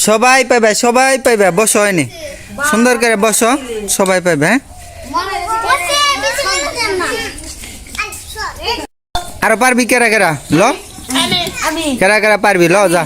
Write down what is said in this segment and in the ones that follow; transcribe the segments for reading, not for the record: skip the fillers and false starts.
সবাই পাইবে বসো হয়নি সুন্দর করে বসো সবাই পাইবে হ্যাঁ আর পারবি কেরা কেরা ল কেরা কেরা পারবি ল যা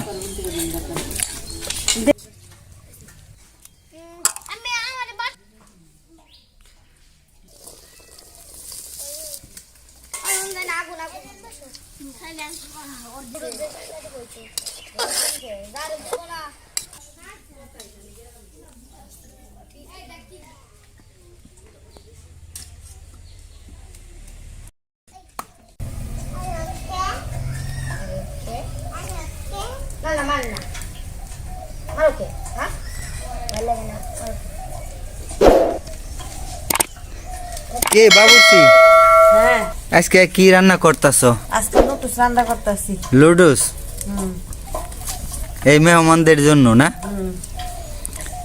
কে বাবুসি হ্যাঁ আজকে কি রান্না করতাছো আজকে লুটুস রান্না করতেছি লুডুস এই মেহমানদের জন্য না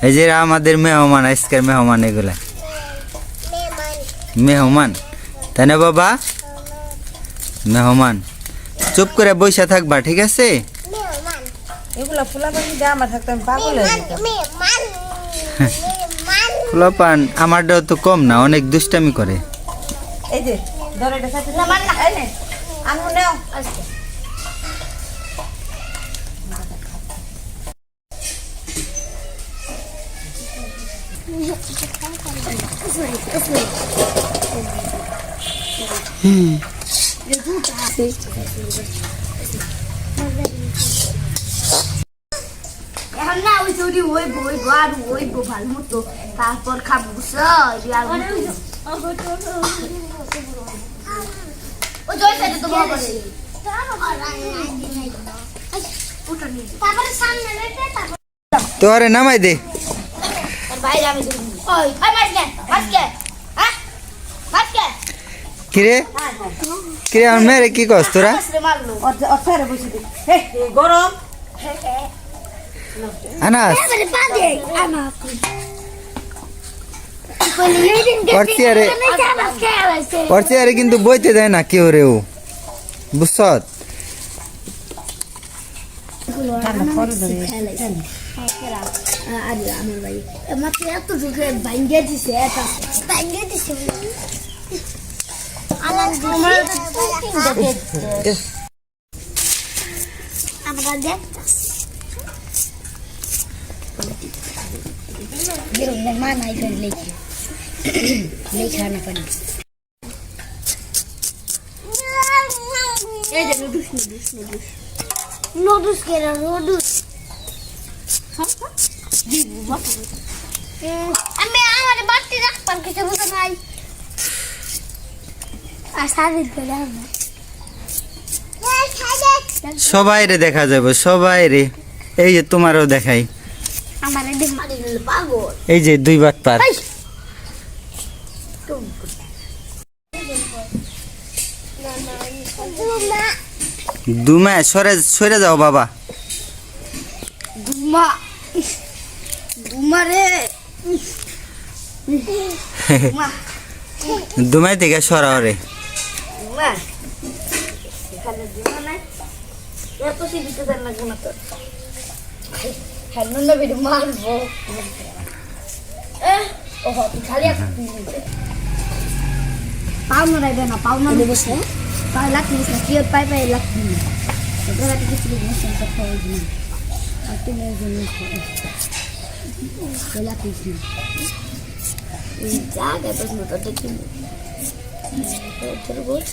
এই যে আমাদের মেহমান আজকের মেহমান এগুলা মেহমান তাই না বাবা মেহমান চুপ করে বসে থাকবা ঠিক আছে এগুলা ফুলাপানি দিয়ে আমার থাকতে আমি পাগল হয়ে যেতাম ফুলাপান আমারটাও তো কম না অনেক দুষ্টামি করে এই যে ধরে এটা সাথে এই নে আনু নাও আজকে এখন না ওই চুরি হইব আর হইব ভালো মতো তারপর খাবো ও জয় সাইডে তো বাবা রে তারপরে সামনে রেখে তারপর তোরে নামাই দে বাইরে আমি ওই মাসকে হ্যাঁ মাসকে কিরে কিরে আমার মেরে কি কস তোরা মারলো অর্থারে বসে দে হে গরম আনাস পড়ছি আরে কিন্তু বইতে দেয় না কেউ রে ও বুঝছত আমার ভাই মাত্র এত ঢুকে ভাঙ্গে দিছে ভাঙ্গে দিছে আমরা দেখতাম mana itu lagi na pani jadi nudus kira nudus আমি আমার বাড়তি রাখতাম কিছু বুঝতে নাই আর সাদিক করে সবাই রে দেখা যাবে সবাই রে এই যে তোমারও দেখাই আমার এদিক মারি গেল পাগল এই যে দুই বাট পার দুমা সরে যাও বাবা দুমা দুমা রে দুমাই থেকে সরাও রে দুমা এখানে দুমা নাই এত সিদিতে দেন লাগবে না তো হ্যাঁ না ভিডিও মারবো ওহ তুই খালি এক পাও না রাইবে না পাও না বসে পাও লাগতে না কি পাই পাই লাগতে না তোরা কি কিছু না সেটা পাও না আর তুমি জানো তো লাগতে না এই জায়গা তো মতো দেখি তোর গোছ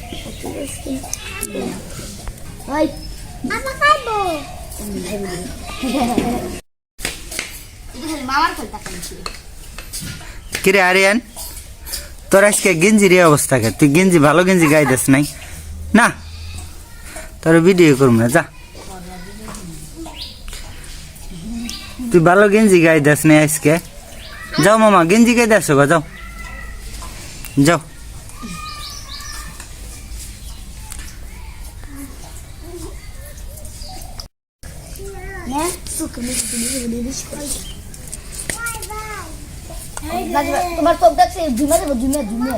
ওই আমা খাবো কিরে আরিয়ান তোর আজকে গেঞ্জির অবস্থা কে তুই গেঞ্জি ভালো গেঞ্জি গাইদেস নাই না তোর ভিডিও করব না যা তুই ভালো গেঞ্জি গাইদেস নাই আজকে যাও মামা গেঞ্জি গাইদেস গো যাও যাও তোমার চোখ দেখছে ঝুমে দেবো ঝুমে ঝুমে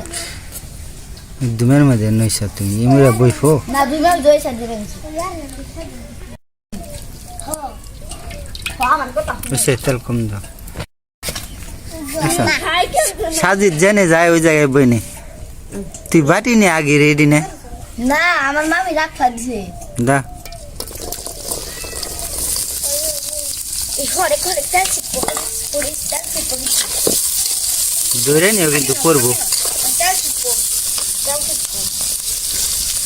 দুমের মধ্যে নইছা তুমি ইমরা বইফো না ঝুমে জয় সাজে রেখেছি আমার কথা বুঝছে তেল কম দাও সাজিদ জেনে যায় ওই জায়গায় বইনি তুই বাটি নে আগে রেডি নে না আমার মামি রাখা দিছে দা ঘরে ঘরে তেল ছিটবো পুলিশ তেল ছিটবো ধরে নিও কিন্তু করবো তেল ছিটবো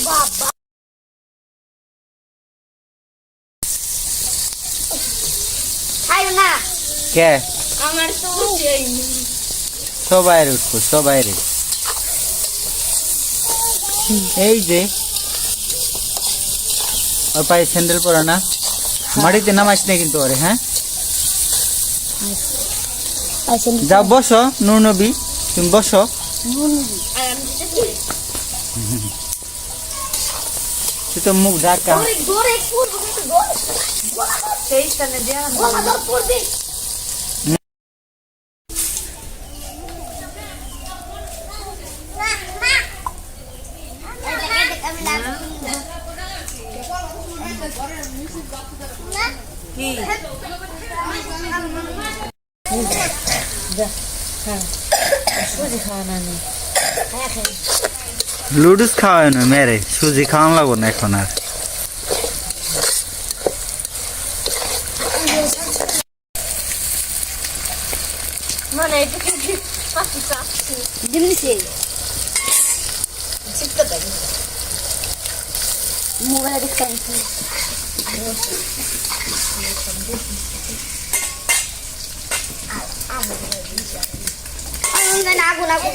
বাবা আয় না কে আমার তো এই সবাই উঠবো সবাই রে এই যে ওর পায়ে স্যান্ডেল পরা না মাটিতে নামাইস না কিন্তু ওরে হ্যাঁ যাও বসো নূর নবী তুমি বসো তুই তো মুখ ঢাকা দৌড়ে পুরো দৌড় সেই স্থানে দেয়া গলা দৌড় পড়বি কি সুজি খাওয়া না নেই লুডুস খাওয়ায় না মেরে সুজি খাওয়ান লাগবো না এখন আর মানে এটা কি পাখি চাচ্ছি দিমনিছে চিপটা দেখি মোবাইলে দেখতাম আগুন আগুন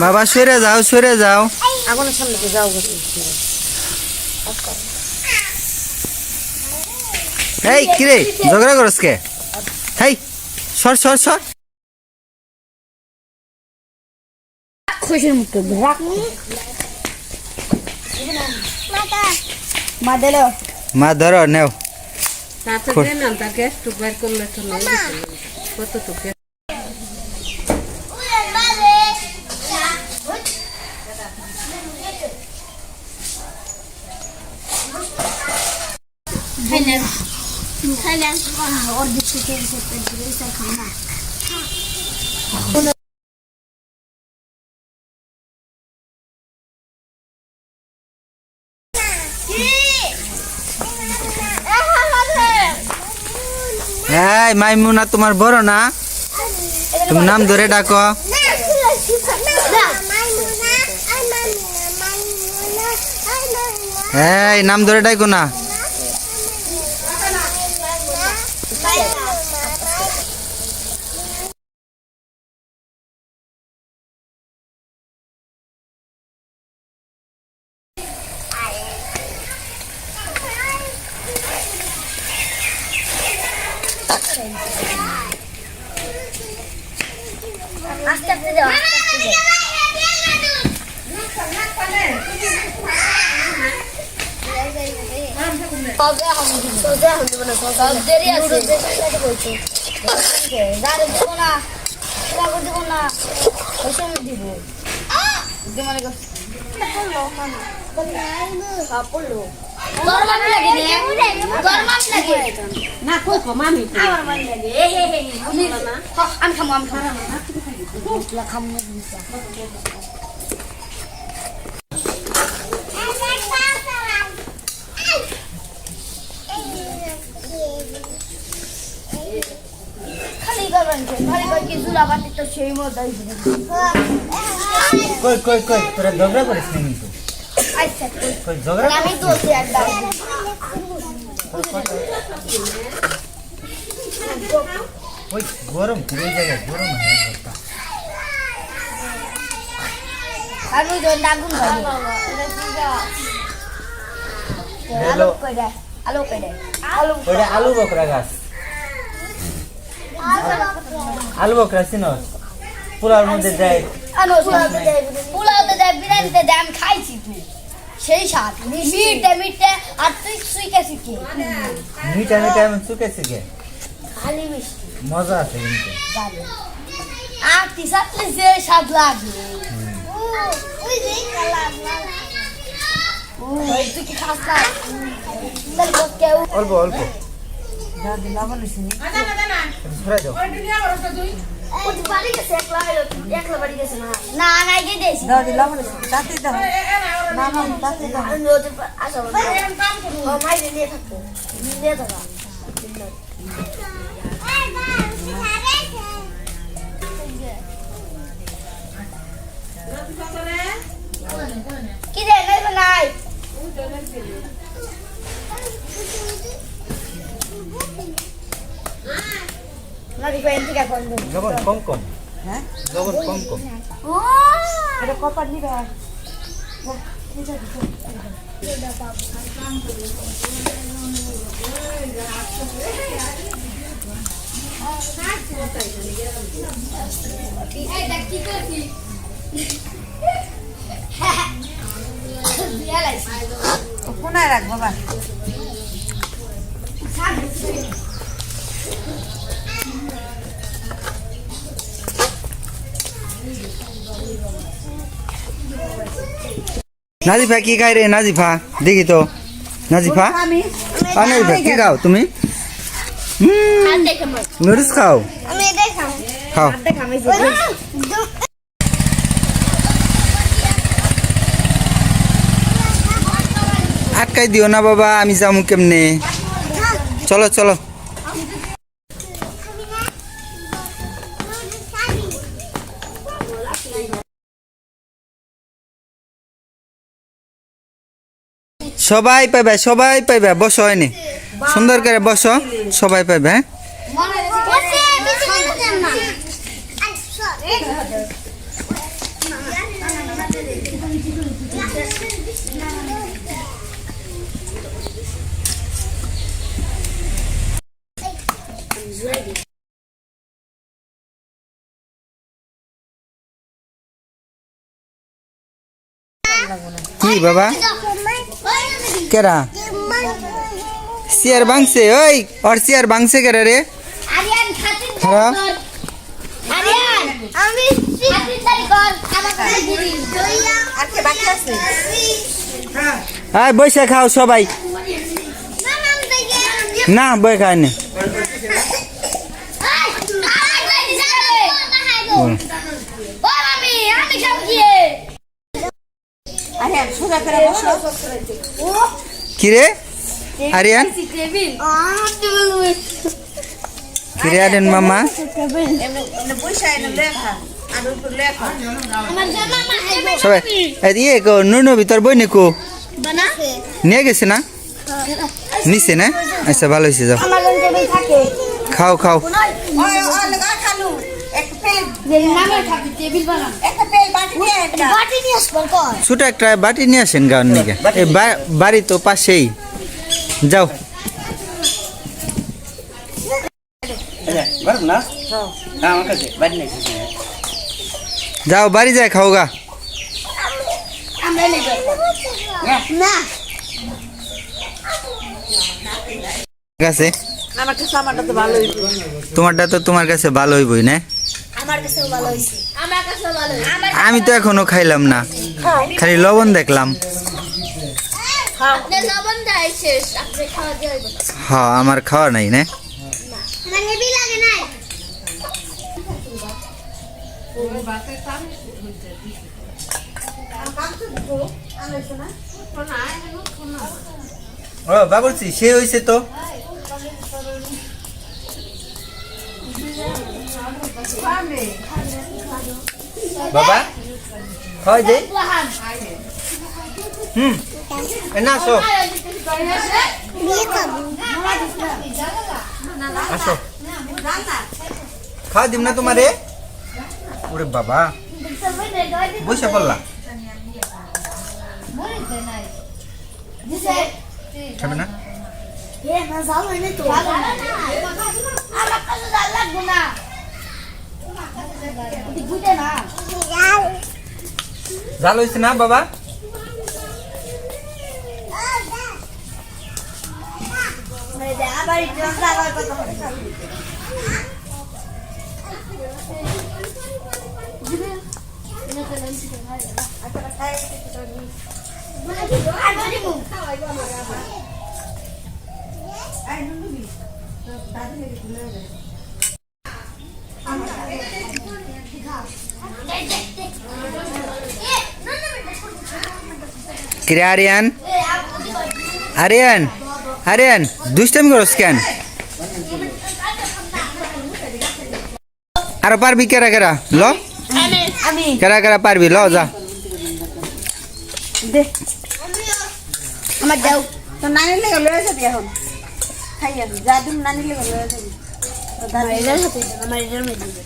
বাবা সরে যাও আগুনের সামনে যাও এই কিরে ঝগড়া করস কে হেই সর সর সর খুশির মুখে রাখ মা দিল মা ধরো নেও তাতে দেন না তা গ্যাস টুক বের করলে তো নয় কত টুক খাইলেন और दिखते थे से पैसे खाना এই মাইমুনা তোমার বড় না তুমি নাম ধরে ডাকো এই নাম ধরে ডাকো না আস্তে আস্তে যাও দেরি আছে দিব না দিব না দিব পড়লো তোর মামি লাগে তোর মামি লাগে না কই কো মামি আমার মামি লাগে আমি খামো মশলা খামো খালি করবেন খালি কই কি জুলা বাতি তো সেই মতই কই তোরা ঝগড়া করিস না কিন্তু আচ্ছা কই ঝগড়া আমি তো একদম ওই গরম পুরো জায়গায় গরম হয়ে গেছে আমি তো আগুন খাবো হ্যালো আলু কইরে ওটা আলু বকরা গাছ আলু বকরা চিনো পোলার মধ্যে দেয় পোলাওতে দেয় বিরিয়ানিতে দেয় আমি খাইছি তুই সেই স্বাদ মিটে আর তুই সুইকে সুইকে মিঠা মিঠা আমি চুকেছি গে খালি মিষ্টি মজা আছে কিন্তু জানি আর তিসাতলে যে স্বাদ লাগে ওই যে কালার ওই তুই কি খাস না তাহলে কেউ অল্প অল্প দাদি লবণ হইছিনি ধরে দাও ওই বাড়ি গেছে একলা বাড়ি গেছে না না গিয়ে দিয়েছি দাদি লবণ হইছিনি তাতে দাও না না তাতে দাও আমি ওদের আসা ও মাইরে নিয়ে থাকবো নিয়ে থাকা কি রে নাই নাই নাকি কই এন্টি কা কোন লবণ কম কম হ্যাঁ লবণ কম কম ও এটা কপার নিবা এই দেখ কি করছিস দিয়া লাইছি কোনায় রাখ বাবা নাজিফা কি খাই রে নাজিফা দেখি তো নাজিফা আমি নাজিফা কি খাও তুমি আর দেখে মত নুডলস খাও আমি এটাই খাবো খাও আড্ডা খামাইছি আটকাই দিও না বাবা আমি যাবো কেমনে চলো চলো সবাই পাইবে বসো হয়নি সুন্দর করে বসো সবাই পাইবে হ্যাঁ কি বাবা কেরা চেয়ার ভাঙছে ওই ওর চেয়ার ভাঙছে কেরা রে আরিয়ান খাতির হ্যাঁ আরিয়ান আমি খাতির তারি কর আমাকে দিবি দইয়া আর কে বাকি আছে আয় বসে খাও সবাই মামা দেখে না বই খায় না ও মামি আমি খাবো কি আরে সোজা করে বসো ও কি রে আরিয়ান টেবিল কি রে আরিয়ান মামা এমনি পয়সা এনে লেখা আর উপর লেখা আমার জামা মা খাইবো সবাই ইয়ে কো নুনু ভিতর বই নিকো বানা নিয়ে গেছে না নিছে না আচ্ছা ভালো হয়েছে যাও আমার টেবিল থাকে খাও খাও ওই ওই লাগা খালু এক পেল যে নামে থাকে টেবিল বানা একটা পেল বাটি নিয়ে একটা বাটি নিয়ে আসবো কর ছোট একটা বাটি নিয়ে আসেন গান নিকে এই বাড়ি তো পাশেই যাও যাও বাড়ি যায় খাও গা আমরা নেব না ঠিক আছে আমার কাছে আমারটা তো ভালোই তোমারটা তো তোমার কাছে ভালো হইবই না আমার কাছেও ভালো হইছে আমার কাছেও ভালো হইছে আমার আমি তো এখনো খাইলাম না খালি লবণ দেখলাম আপনি লবণ দেয় শেষ আপনি খাওয়া দিয়ে হইব না হ্যাঁ আমার খাওয়া নাই না আমার হেভি লাগে নাই ও বাবুর্চি সে হইছে তো বাবা খাওয়াই দে না আসো আসো খাওয়া দিম না তোমারে ওরে বাবা বসে পড়লা খাবে না না যাও না তো আমার কাছে লাগবো না বুঝে না জাল হয়েছে না বাবা? আবার একটু আবার কত হবে কিরে আরিয়ান, আরিয়ান, আরিয়ান দুষ্টামি করস কেন? আর পারবি কেরা কেরা ল, আমি কেরা কেরা পারবি ল যা। দে আমার দাও তো নানির লেগে লয়ে যাবি এখন খাইয়া যা দিন নানির লেগে লয়ে যাবি আমার এটার সাথে আমার এটার মধ্যে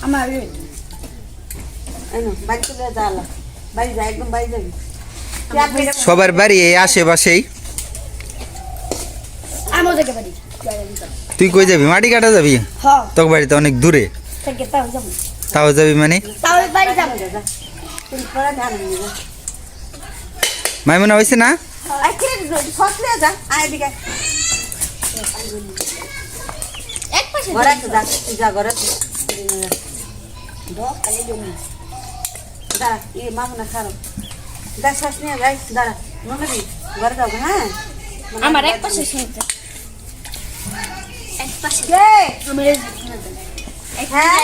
আমার এনো বাড়ি চলে যা আলা বাড়ি যা একদম বাড়ি যাবি সবার বাড়ি এই আশেপাশেই। আমার জায়গা বাড়ি তুই কই যাবি? মাটি কাটা যাবি? হ্যাঁ তোর বাড়িতে অনেক দূরে, থেকে তাও যাবো তাও যাবি মানে? তাও বাড়ি যাবো তুমি পড়া ধান নিয়ে মাইমুনা হয়েছে না? আই কিরে ফসলে যা আয় দিকে এক পাশে ঘরে যা তুই যা ঘরে দাঁড়া এই মামুনা খারো দেখ শ্বাস নিয়ে যাই দাঁড়া মনে ঘরে যাবো হ্যাঁ আমার এক পাশে শুনতে এক পাশে আমার হ্যাঁ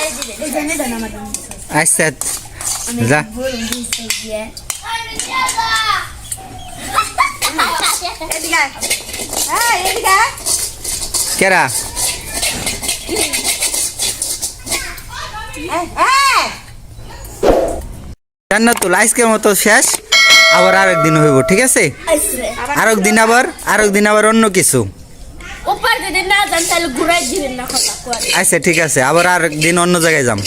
এই জানে দেন আমার আচ্ছা যা। এদিকে আয়। হ্যাঁ এদিকে আয়। কেরা হ্যাঁ জান্নাতুল আজকের মতো শেষ, আবার আরেকদিন হইব, ঠিক আছে? আরেকদিন আবার অন্য কিছু। ওপার যদি না যান তাহলে ঘুরাই দিবেন না কথা আচ্ছা ঠিক আছে, আবার আরেকদিন অন্য জায়গায় যাম।